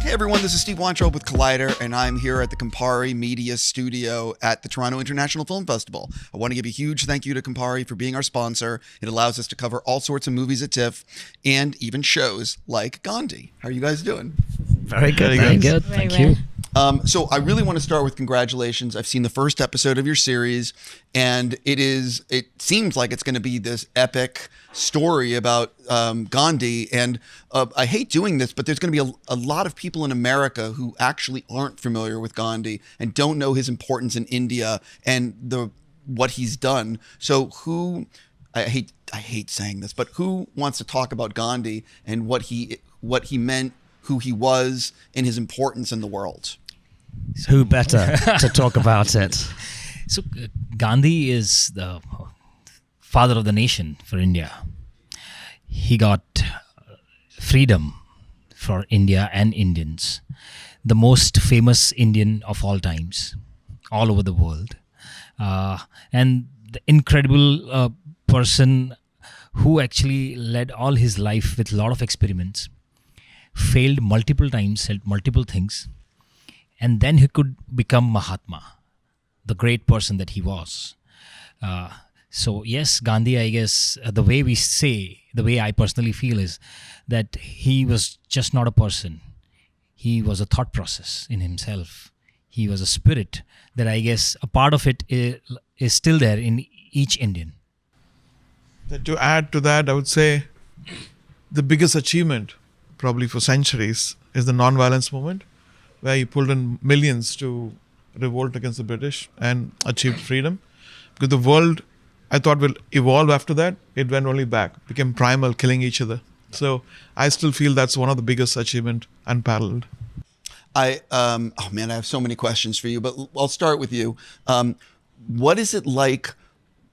Hey everyone, this is Steve Weintraub with Collider, and I'm here at the Campari Media Studio at the Toronto International Film Festival. I want to give a huge thank you to Campari for being our sponsor. It allows us to cover all sorts of movies at TIFF and even shows like Gandhi. How are you guys doing? Very good. Very good. Thank you. So I really want to start with congratulations. I've seen the first episode of your series, and it seems like it's going to be this epic story about Gandhi. And I hate doing this, but there's going to be a lot of people in America who actually aren't familiar with Gandhi and don't know his importance in India and what he's done. So I hate saying this, but who wants to talk about Gandhi and what he meant, who he was, and his importance in the world? Who better to talk about it? So Gandhi is the father of the nation for India. He got freedom for India and Indians. The most famous Indian of all times, all over the world. And the incredible person who actually led all his life with a lot of experiments, failed multiple times, said multiple things, and then he could become Mahatma, the great person that he was. So yes, Gandhi, I guess, the way I personally feel is that he was just not a person. He was a thought process in himself. He was a spirit that I guess a part of it is still there in each Indian. To add to that, I would say the biggest achievement probably for centuries is the non-violence movement, where he pulled in millions to revolt against the British and achieved freedom. Because the world, I thought, will evolve after that. It went only back, became primal, killing each other. So I still feel that's one of the biggest achievement, unparalleled. I have so many questions for you, but I'll start with you. What is it like?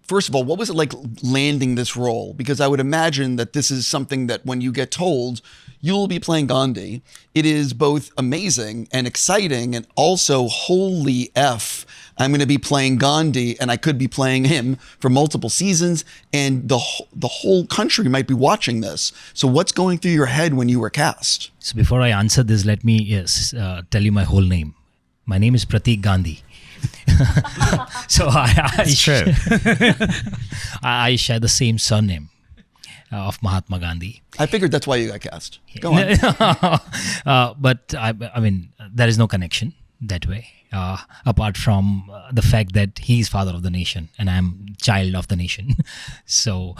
First of all, what was it like landing this role? Because I would imagine that this is something that when you get told you'll be playing Gandhi, it is both amazing and exciting and also holy F, I'm going to be playing Gandhi and I could be playing him for multiple seasons and the whole country might be watching this. So what's going through your head when you were cast? So before I answer this, let me tell you my whole name. My name is Pratik Gandhi. So It's true. I share the same surname of Mahatma Gandhi. I figured that's why you got cast. Go on. But I mean, there is no connection that way, apart from the fact that he's father of the nation and I'm child of the nation. So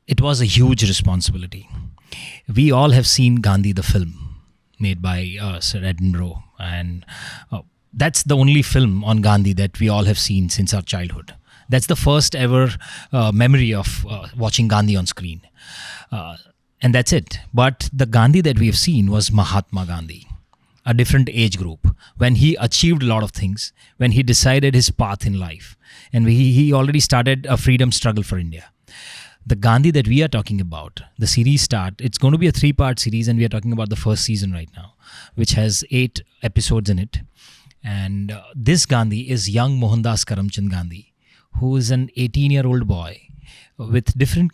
it was a huge responsibility. We all have seen Gandhi, the film made by Sir Edinburgh, and that's the only film on Gandhi that we all have seen since our childhood. That's the first ever memory of watching Gandhi on screen. And that's it. But the Gandhi that we have seen was Mahatma Gandhi, a different age group, when he achieved a lot of things, when he decided his path in life. And he already started a freedom struggle for India. The Gandhi that we are talking about, the series it's going to be a 3-part series, and we are talking about the first season right now, which has 8 episodes in it. And this Gandhi is young Mohandas Gandhi, who is an 18-year-old boy with different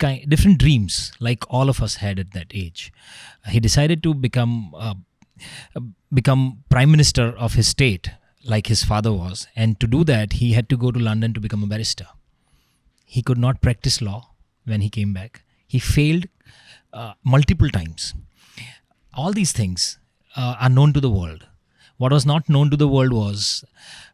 dreams, like all of us had at that age. He decided to become prime minister of his state, like his father was. And to do that, he had to go to London to become a barrister. He could not practice law when he came back. He failed multiple times. All these things are known to the world. What was not known to the world was,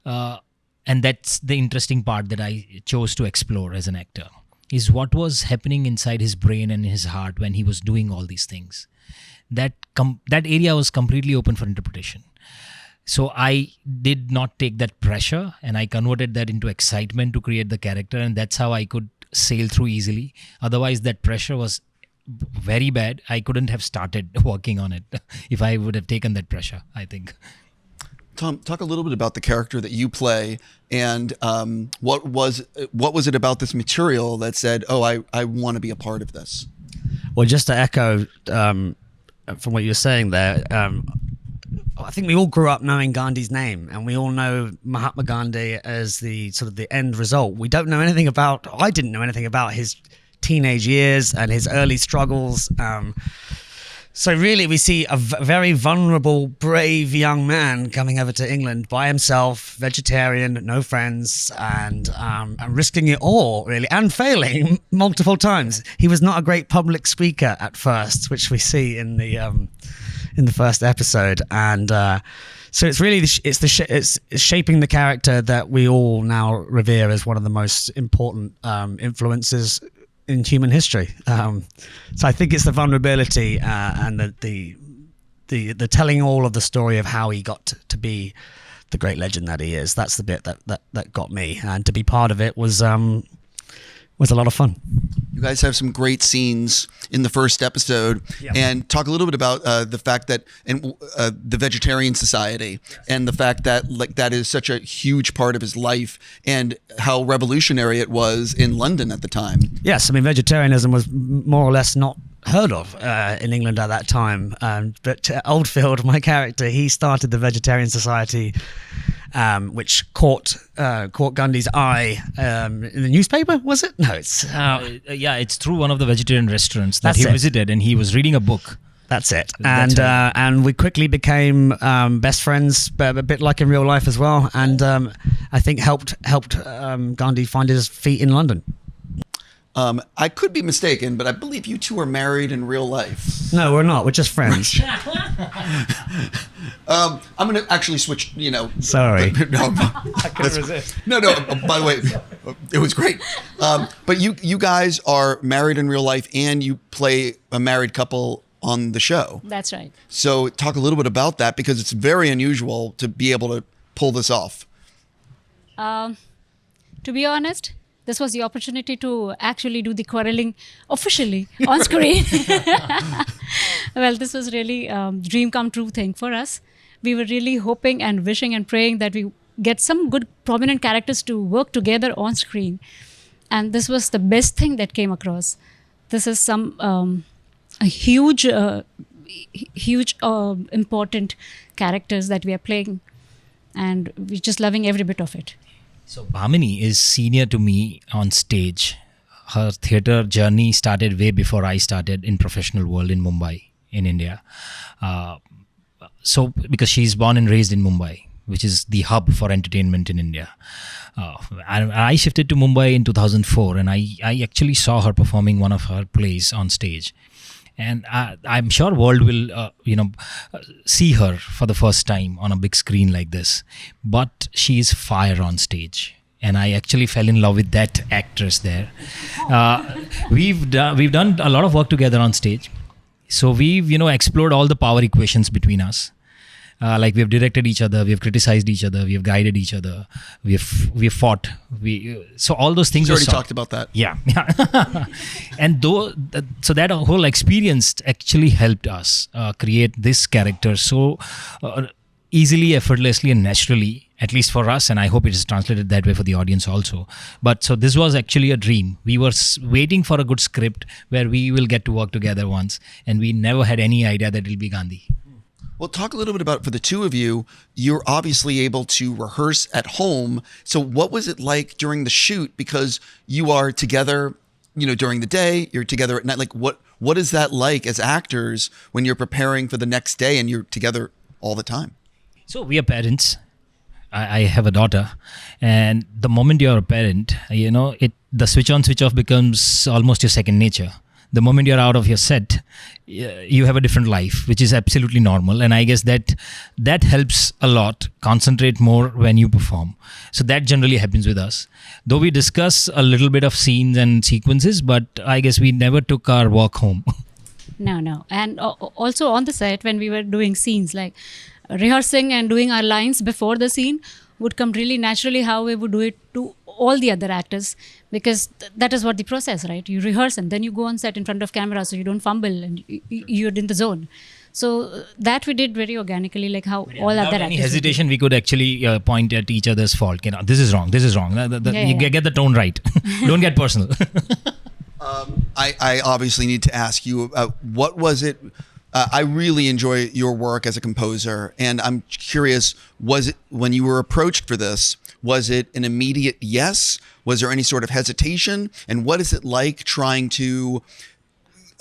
and that's the interesting part that I chose to explore as an actor, is what was happening inside his brain and his heart when he was doing all these things. That area was completely open for interpretation. So I did not take that pressure and I converted that into excitement to create the character, and that's how I could sail through easily. Otherwise, that pressure was very bad. I couldn't have started working on it if I would have taken that pressure, I think. Tom, talk a little bit about the character that you play and what was it about this material that said, oh, I want to be a part of this? Well, just to echo from what you were saying there, I think we all grew up knowing Gandhi's name, and we all know Mahatma Gandhi as the sort of the end result. We don't know anything about, I didn't know anything about his teenage years and his early struggles. So really, we see a very vulnerable, brave young man coming over to England by himself, vegetarian, no friends, and risking it all, really, and failing multiple times. He was not a great public speaker at first, which we see in the first episode, and so it's really it's shaping the character that we all now revere as one of the most important influences in human history. So I think it's the vulnerability and the telling all of the story of how he got to be the great legend that he is. That's the bit that got me, and to be part of it was a lot of fun. You guys have some great scenes in the first episode, and talk a little bit about the fact that the Vegetarian Society, and the fact that that is such a huge part of his life, and how revolutionary it was in London at the time. Yes, I mean, vegetarianism was more or less not heard of in England at that time. But Oldfield, my character, he started the Vegetarian Society, which caught Gandhi's eye in the newspaper, was it? No, it's... it's through one of the vegetarian restaurants that he visited, and he was reading a book. That's it. And we quickly became best friends, but a bit like in real life as well. And I think helped Gandhi find his feet in London. I could be mistaken, but I believe you two are married in real life. No, we're not. We're just friends. I'm going to actually switch, Sorry. No, I couldn't resist. No. By the way, it was great. But you guys are married in real life, and you play a married couple on the show. That's right. So talk a little bit about that, because it's very unusual to be able to pull this off. To be honest, this was the opportunity to actually do the quarreling officially on screen. Well, this was really a dream come true thing for us. We were really hoping and wishing and praying that we get some good prominent characters to work together on screen. And this was the best thing that came across. This is some a huge important characters that we are playing. And we're just loving every bit of it. So Bhamini is senior to me on stage. Her theatre journey started way before I started in professional world in Mumbai, in India. So because she's born and raised in Mumbai, which is the hub for entertainment in India. I shifted to Mumbai in 2004, and I actually saw her performing one of her plays on stage. And I'm sure world will, see her for the first time on a big screen like this. But she is fire on stage, and I actually fell in love with that actress there. We've done a lot of work together on stage, so we've explored all the power equations between us. Like we have directed each other, we have criticized each other, we have guided each other, we have fought. So all those things. We already talked about that. Yeah. And so that whole experience actually helped us create this character so easily, effortlessly, and naturally. At least for us, and I hope it is translated that way for the audience also. But so this was actually a dream. We were waiting for a good script where we will get to work together once, and we never had any idea that it will be Gandhi. Well, talk a little bit about, for the two of you, you're obviously able to rehearse at home. So what was it like during the shoot? Because you are together, during the day, you're together at night. Like what is that like as actors when you're preparing for the next day and you're together all the time? So we are parents. I have a daughter, and the moment you're a parent, the switch on, switch off becomes almost your second nature. The moment you're out of your set, you have a different life, which is absolutely normal. And I guess that helps a lot, concentrate more when you perform. So that generally happens with us. Though we discuss a little bit of scenes and sequences, but I guess we never took our work home. No. And also on the set, when we were doing scenes, like rehearsing and doing our lines before the scene would come really naturally how we would do it to all the other actors, because that is what the process, right? You rehearse and then you go on set in front of camera so you don't fumble and you're in the zone. So that we did very organically, like how all other actors. Without any hesitation, we could actually point at each other's fault. This is wrong. You get the tone right. Don't get personal. I obviously need to ask you, what was it? I really enjoy your work as a composer, and I'm curious, was it, when you were approached for this, was it an immediate yes? Was there any sort of hesitation? And what is it like trying to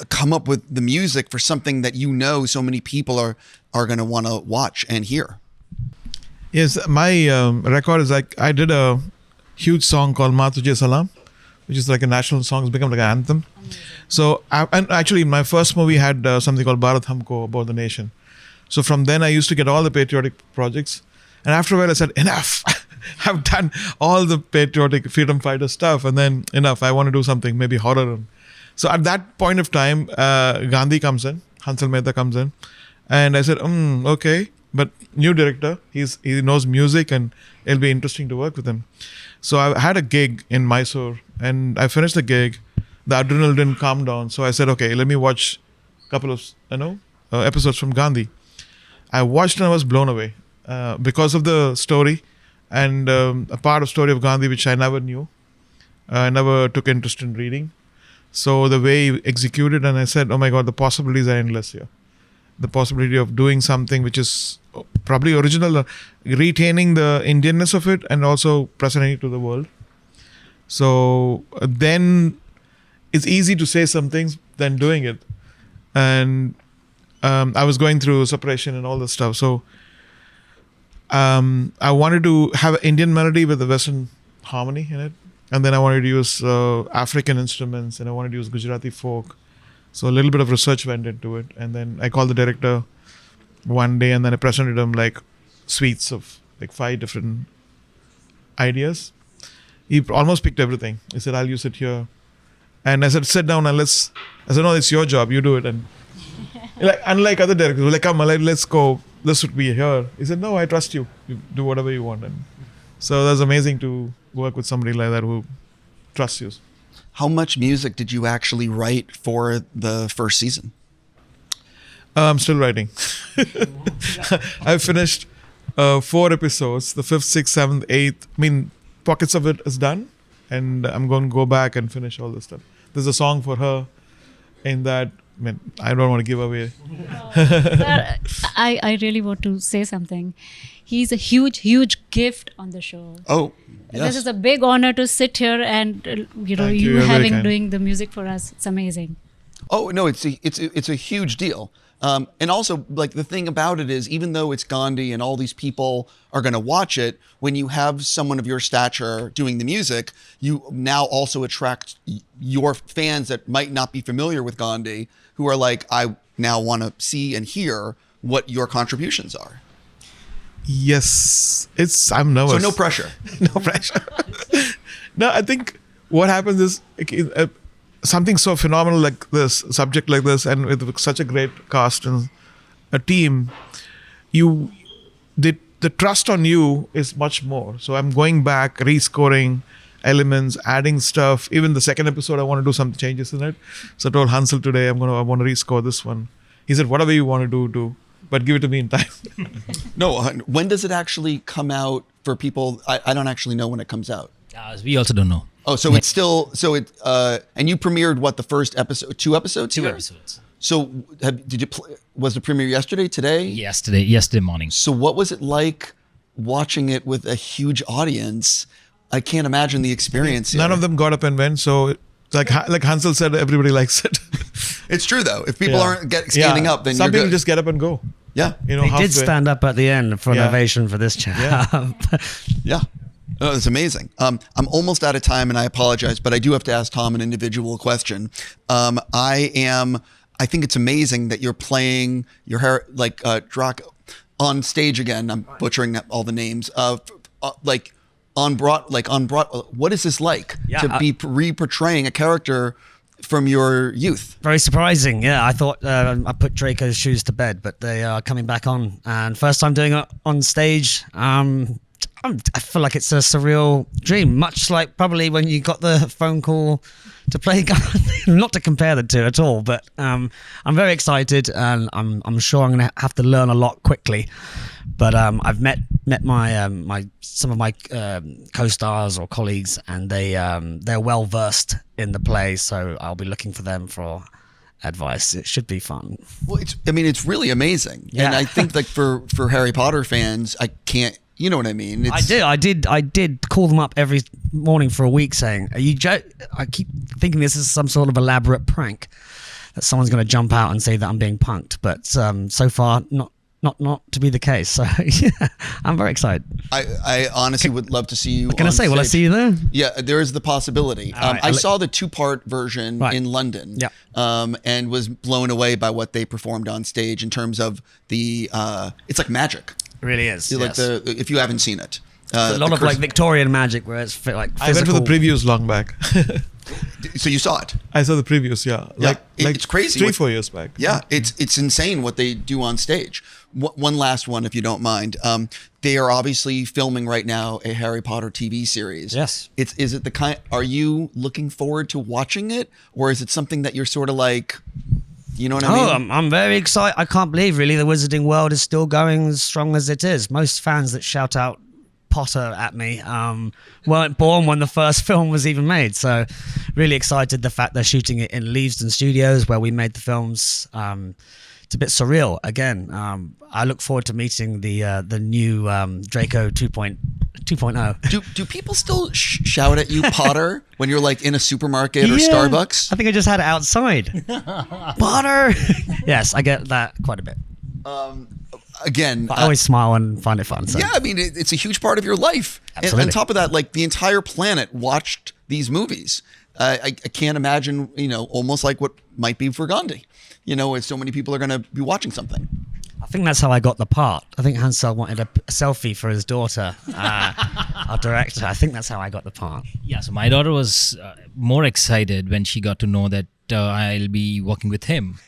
come up with the music for something that you know so many people are going to want to watch and hear? Yes, my record is like, I did a huge song called Maa Tujhe Salam, which is like a national song. It's become like an anthem. So, and actually my first movie had something called Bharat Humko, about the nation. So from then I used to get all the patriotic projects. And after a while I said, enough. I've done all the patriotic freedom fighter stuff, and then enough. I want to do something, maybe horror. So at that point of time, Gandhi comes in, Hansal Mehta comes in, and I said, okay, but new director, he knows music, and it'll be interesting to work with him. So I had a gig in Mysore, and I finished the gig. The adrenaline didn't calm down, so I said, okay, let me watch a couple of episodes from Gandhi. I watched and I was blown away because of the story. And a part of story of Gandhi which I never knew. I never took interest in reading. So the way he executed, and I said, oh my God, the possibilities are endless here. The possibility of doing something which is probably original, retaining the Indianness of it, and also presenting it to the world. So then it's easy to say some things than doing it. And I was going through separation and all this stuff. So I wanted to have an Indian melody with a Western harmony in it. And then I wanted to use African instruments, and I wanted to use Gujarati folk. So a little bit of research went into it. And then I called the director one day, and then I presented him like suites of like 5 different ideas. He almost picked everything. He said, I'll use it here. And I said, sit down and I said, no, it's your job. You do it. And like, unlike other directors, we're like, come on, let's go. This should be here. He said, no, I trust you. You do whatever you want. And so that's amazing to work with somebody like that who trusts you. How much music did you actually write for the first season? I'm still writing. I finished 4 episodes, the 5th, 6th, 7th, 8th. I mean, pockets of it is done. And I'm going to go back and finish all this stuff. There's a song for her in that. I mean, I don't want to give away. I really want to say something. He's a huge gift on the show. Oh, yes. This is a big honor to sit here and you having doing the music for us. It's amazing. Oh no, it's a huge deal. And also, like, the thing about it is, even though it's Gandhi and all these people are going to watch it, when you have someone of your stature doing the music, you now also attract your fans that might not be familiar with Gandhi, who are like, I now want to see and hear what your contributions are. Yes, I'm nervous. So no pressure. No pressure. No, I think what happens is something so phenomenal like this, subject like this, and with such a great cast and a team, the trust on you is much more. So I'm going back, rescoring elements, adding stuff. Even the second episode, I want to do some changes in it. So I told Hansal today, I want to rescore this one. He said, whatever you want to do, but give it to me in time. No, when does it actually come out for people? I don't actually know when it comes out. We also don't know. Oh, so it's still, and you premiered what, the first episode, 2 episodes? 2 here? episodes. So was the premiere yesterday, today? Yesterday morning. So what was it like watching it with a huge audience? I can't imagine the experience. None of them got up and went. So like Hansal said, everybody likes it. It's true though. If people aren't standing up, then some you're people good. just get up and go. Yeah. They did stand up at the end for an ovation for this chat. Yeah. Oh, it's amazing. I'm almost out of time, and I apologize, but I do have to ask Tom an individual question. I think it's amazing that you're playing your hair like Draco on stage again. I'm butchering all the names. On Broad. What is this like to be re-portraying a character from your youth? Very surprising. Yeah, I thought I put Draco's shoes to bed, but they are coming back on. And first time doing it on stage. I feel like it's a surreal dream, much like probably when you got the phone call to play Gandhi. Not to compare the two at all, but I'm very excited, and I'm sure I'm going to have to learn a lot quickly. But I've met my some of my co-stars or colleagues, and they're well versed in the play, so I'll be looking for them for advice. It should be fun. Well, it's really amazing, and I think like for Harry Potter fans, I can't. You know what I mean? I did call them up every morning for a week saying, "Are you I keep thinking this is some sort of elaborate prank that someone's going to jump out and say that I'm being punked. But so far, not to be the case. So yeah, I'm very excited. I honestly would love to see you. Can I say, will I see you there? Yeah, there is the possibility. right, I saw the 2-part version in London, and was blown away by what they performed on stage in terms of the. It's like magic. It really is. Like if you haven't seen it, a lot of like Victorian magic where it's like physical. I went for the previews long back. So you saw it? I saw the previews, like it's crazy. 3-4 years back. Yeah, it's insane what they do on stage. One last one, if you don't mind. They are obviously filming right now a Harry Potter TV series. Yes. Is it the kind? Are you looking forward to watching it, or is it something that you're sort of like? You know what I mean? I'm very excited. I can't believe really the Wizarding world is still going as strong as it is. Most fans that shout out Potter at me weren't born when the first film was even made. So really excited the fact they're shooting it in Leavesden Studios where we made the films. It's a bit surreal. Again, I look forward to meeting the new Draco 2.0. Do people still shout at you Potter when you're like in a supermarket or Starbucks? I think I just had it outside. Potter. Yes, I get that quite a bit. Again, But I always smile and find it fun. So. yeah, I mean, it's a huge part of your life. Absolutely. And on top of that, like the entire planet watched these movies. I can't imagine, almost like what might be for Gandhi. As so many people are going to be watching something. I think that's how I got the part. I think Hansal wanted a selfie for his daughter, our director. I think that's how I got the part. Yeah, so my daughter was more excited when she got to know that I'll be working with him.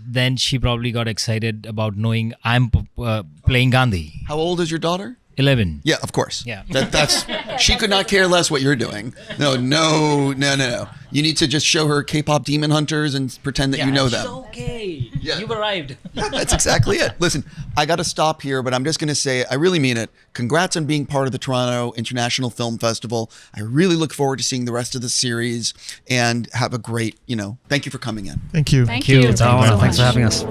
Then she probably got excited about knowing I'm playing Gandhi. How old is your daughter? 11. Yeah, of course. Yeah. That's she could not care less what you're doing. No. You need to just show her K-pop Demon Hunters and pretend that you know them. Okay. Yeah. You've arrived. That's exactly it. Listen, I got to stop here, but I'm just going to say, I really mean it. Congrats on being part of the Toronto International Film Festival. I really look forward to seeing the rest of the series and have a great, thank you for coming in. Thank you. Thank you. Thanks so for much. having us.